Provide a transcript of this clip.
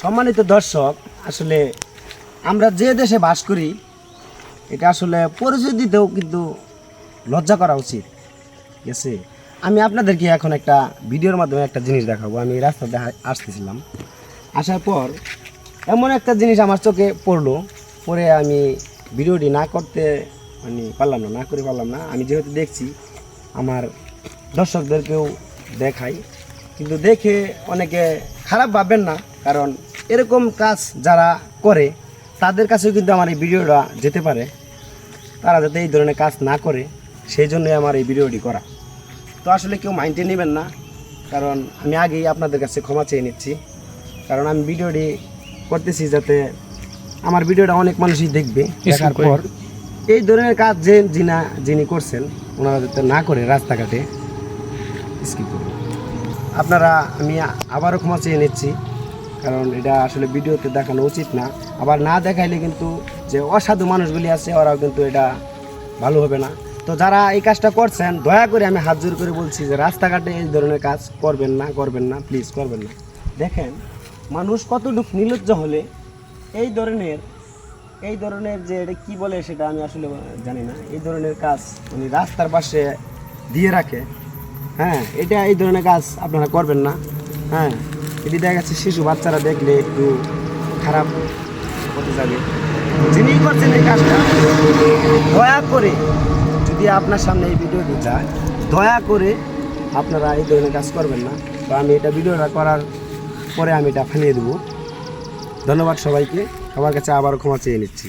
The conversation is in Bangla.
সম্মানিত দর্শক, আসলে আমরা যে দেশে বাস করি এটা আসলে পরিচয় দিতেও কিন্তু লজ্জা করা উচিত। ঠিক আছে, আমি আপনাদেরকে এখন একটা ভিডিওর মাধ্যমে একটা জিনিস দেখাবো। আমি রাস্তাতে আসতেছিলাম, আসার পর এমন একটা জিনিস আমার চোখে পড়লো, পরে আমি ভিডিওটি না করতে পারলাম না। আমি যেহেতু দেখছি আমার দর্শকদেরকেও দেখাই, কিন্তু দেখে অনেকে খারাপ ভাববেন না, কারণ এরকম কাজ যারা করে তাদের কাছেও কিন্তু আমার এই ভিডিওটা যেতে পারে, তারা যাতে এই ধরনের কাজ না করে সেই জন্যই আমার এই ভিডিওটি করা। তো আসলে কেউ মাইন্ডে নেবেন না, কারণ আমি আগেই আপনাদের কাছে ক্ষমা চেয়ে নিচ্ছি, কারণ আমি ভিডিওটি করতেছি যাতে আমার ভিডিওটা অনেক মানুষই দেখবে। দেখার পর এই ধরনের কাজ যিনি করছেন ওনারা যাতে না করে রাস্তাঘাটে স্কিপ করবে। আপনারা আমি আবারও ক্ষমা চেয়ে নিচ্ছি, কারণ এটা আসলে ভিডিওতে দেখানো উচিত না। আবার না দেখাইলে কিন্তু যে অসাধু মানুষগুলি আছে ওরাও কিন্তু এটা ভালো হবে না। তো যারা এই কাজটা করছেন দয়া করে আমি হাত জোর করে বলছি যে রাস্তাঘাটে এই ধরনের কাজ করবেন না, প্লিজ করবেন না। দেখেন মানুষ কতটুকু নির্লজ্জ হলে এই ধরনের যে এটা কী বলে সেটা আমি আসলে জানি না, এই ধরনের কাজ রাস্তার পাশে দিয়ে রাখে। হ্যাঁ, এই ধরনের কাজ আপনারা করবেন না। হ্যাঁ, এটি দেখা যাচ্ছে শিশু বাচ্চারা দেখলে একটু খারাপ হতে যাবে। যিনি করছেন এই কাজটা দয়া করে, যদি আপনার সামনে এই ভিডিওটি যায়, দয়া করে আপনারা এই ধরনের কাজ করবেন না। তো আমি এটা ভিডিওটা করার পরে আমি এটা ফালিয়ে দেবো। ধন্যবাদ সবাইকে, সবার কাছে আবারও ক্ষমা চেয়ে নিচ্ছি।